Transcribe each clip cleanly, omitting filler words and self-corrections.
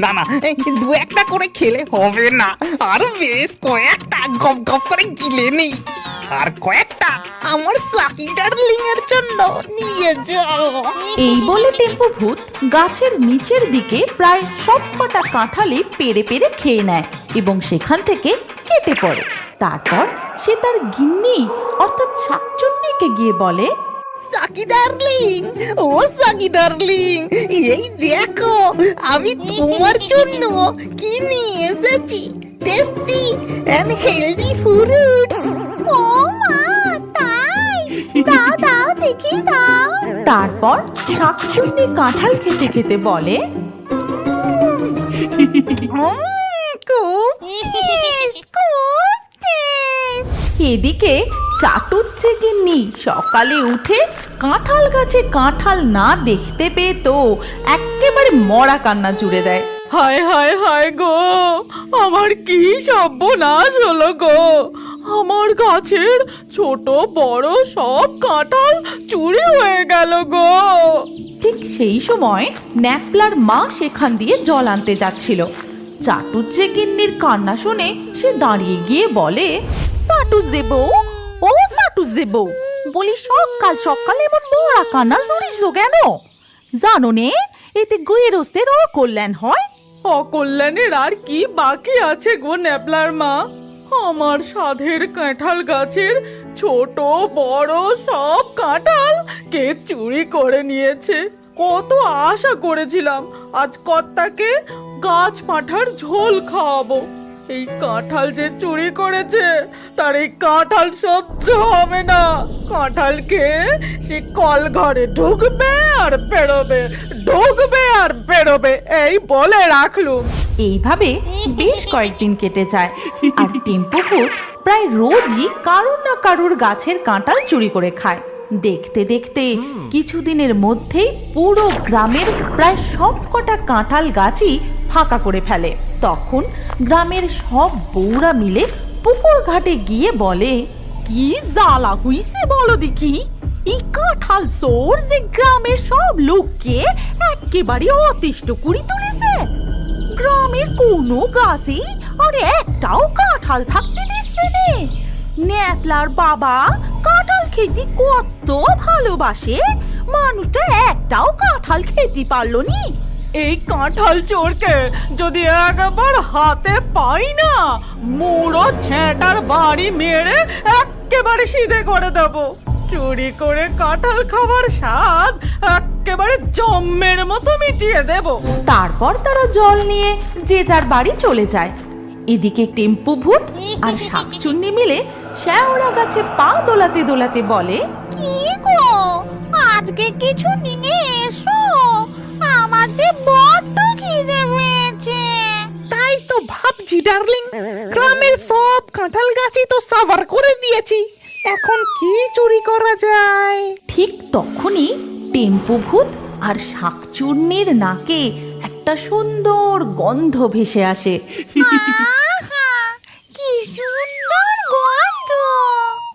না না, দু একটা করে খেলে হবে না, আরো বেশ কয়েকটা গপ গপ করে গিলে নেই। আর কয়েকটা আমার সাকি ডার্লিং এর জন্য নিয়ে যাও। এই বলে টেম্পু ভূত গাছের নিচের দিকে প্রায় সব কটা কাঁঠালি পেরে পেরে খেয়ে নেয় এবং সেখান থেকে কেটে পড়ে। তারপর সে তার গিন্নি অর্থাৎ শাকচুন্নিকে গিয়ে বলে, সাকি ডার্লিং, ও সাকি ডার্লিং, এই দেখো আমি তোমার জন্য কি নিয়ে এসেছি, টেস্টি এন্ড হেলদি ফ্রুটস। ও মা, তাই? দাও দাও দেখি দাও। তারপর শাকচুন্নি কাঁঠাল খেতে খেতে বলে, এদিকে চাটুজ্জে গিন্নি সকালে উঠে কাঁঠাল গাছে কাঁঠাল না দেখতে পেয়ে তো একেবারে মরা কান্না জুড়ে দেয়। হায় হায় হায় গো, আমার কি সর্বনাশ হলো গো, আমার গাছের ছোট বড় সব কাঁঠাল চুরি হয়ে গেল গো। ঠিক সেই সময় ন্যাপলার মা সেখান দিয়ে জল আনতে যাচ্ছিল। চাটুজ্জে গিন্নির কান্না শুনে সে দাঁড়িয়ে গিয়ে বলে, চাটুজ্জে বউ, ও চাটুজ্জে বউ, বলি সকাল সকাল এমন মরা কান্না জুড়িছো কেন? জানো নে এতে গৃহস্থের অকল্যাণ হয়। অকল্যাণের আর কি বাকি আছে গো ন্যাপলার মা, আমার সাধের কাঁঠাল গাছের ছোট বড় সব কাঁঠাল কে চুরি করে নিয়েছে। কত আশা করেছিলাম আজ কর্তাকে গাছ পাঁঠার ঝোল খাওয়াবো, এই কাঁঠাল যে চুরি করেছে তার এই কাঁঠাল সহ্য হবে না। কাঁঠাল খেয়ে সে কল ঘরে ঢুকবে আর বেরোবে, ঢুকবে আর বেরোবে, এই বলে রাখলুম। এইভাবে বেশ কয়েকদিন কেটে যায় আর টেম্পু ভূত প্রায় রোজই কারুর না কারুর গাছের কাঁঠাল চুরি করে খায়। দেখতে দেখতে কিছুদিনের মধ্যেই পুরো গ্রামের প্রায় সব কটা কাঁঠাল গাছই ফাঁকা করে ফেলে। তখন গ্রামের সব বউরা মিলে পুকুর ঘাটে গিয়ে বলে, কি জ্বালা হইছে বলো দেখি, এই কাঁঠাল চোর যে গ্রামের সব লোককে একেবারে অতিষ্ঠ করে তুলেছে। গ্রামের কোনো গাছে আর একটাও কাঁঠাল থাকতে দিচ্ছে না। ন্যাপলার বাবা কাঁঠাল খেতে কত ভালোবাসে, মানুষটা একটাও কাঁঠাল খেতে পারলো নি। এই কাঁঠাল চোরকে যদি একবার হাতে পাই না, মুড়ো ছেঁটার বাড়ি মেরে একেবারে সিধে করে দেব। চুরি করে কাঁঠাল খাবার স্বাদ একেবারে জম্মের মতো মিটিয়ে দেব। তারপর তারা জল নিয়ে যে যার বাড়ি চলে যায়। এদিকে টেম্পু ভূত আর শাকচুন্নি মিলে শেওড়া গাছে পা দোলাতে দোলাতে বলে, কি গো, আজকে কিছু নিয়ে এসো, আমার যে বড্ড খিদে পেয়েছে। তাই তো ভাবছি ডার্লিং, গ্রামের সব কাঁঠাল গাছই তো সাবার করে দিয়েছি, এখন কি চুরি করা যায়? ঠিক তখনই টেম্পু ভূত আর শাকচুন্নির নাকে একটা সুন্দর গন্ধ ভেসে আসে। কি সুন্দর গন্ধ!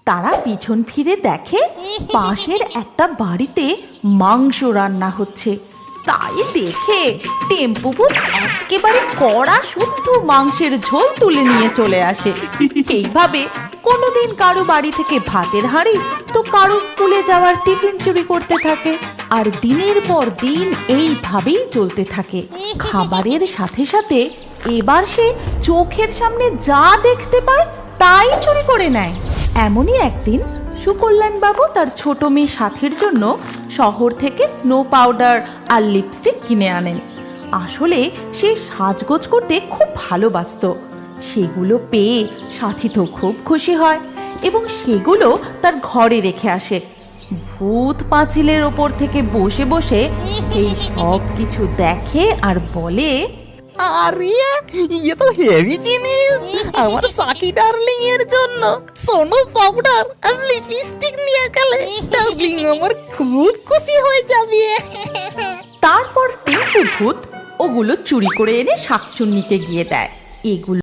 তারা পিছন ফিরে দেখে পাশের একটা বাড়িতে মাংস রান্না হচ্ছে। তাই দেখে টেম্পু ভূত একেবারে কড়া শুদ্ধ মাংসের ঝোল তুলে নিয়ে চলে আসে। এইভাবে কোনোদিন কারো বাড়ি থেকে ভাতের হাঁড়ি তো কারো স্কুলে যাওয়ার টিফিন চুরি করতে থাকে। আর দিনের পর দিন এইভাবেই চলতে থাকে। খাবারের সাথে সাথে এবার সে চোখের সামনে যা দেখতে পায় তাই চুরি করে নেয়। এমনই একদিন সুকল্যাণ বাবু তার ছোট মেয়ে সাথীর জন্য শহর থেকে স্নো পাউডার আর লিপস্টিক কিনে আনেন। আসলে সে সাজগোজ করতে খুব ভালোবাসতো। সেগুলো পেয়ে সাথী তো খুব খুশি হয় এবং সেগুলো তার ঘরে রেখে আসে। ভূত পাঁচিলের ওপর থেকে বসে বসে সেই সব কিছু দেখে আর বলে, আরে ইয়ে তো হেভি জিনিস, আমার সাকি ডার্লিং এর জন্য সোনো পাউডার আর লিপস্টিক নিয়ে গেলে ডার্লিং আমার খুব খুশি হয়ে যাবে। তারপর টেম্পু ভূত ওগুলো চুরি করে এনে শাকচুন্নিকে গিয়ে দেয়। এগুলো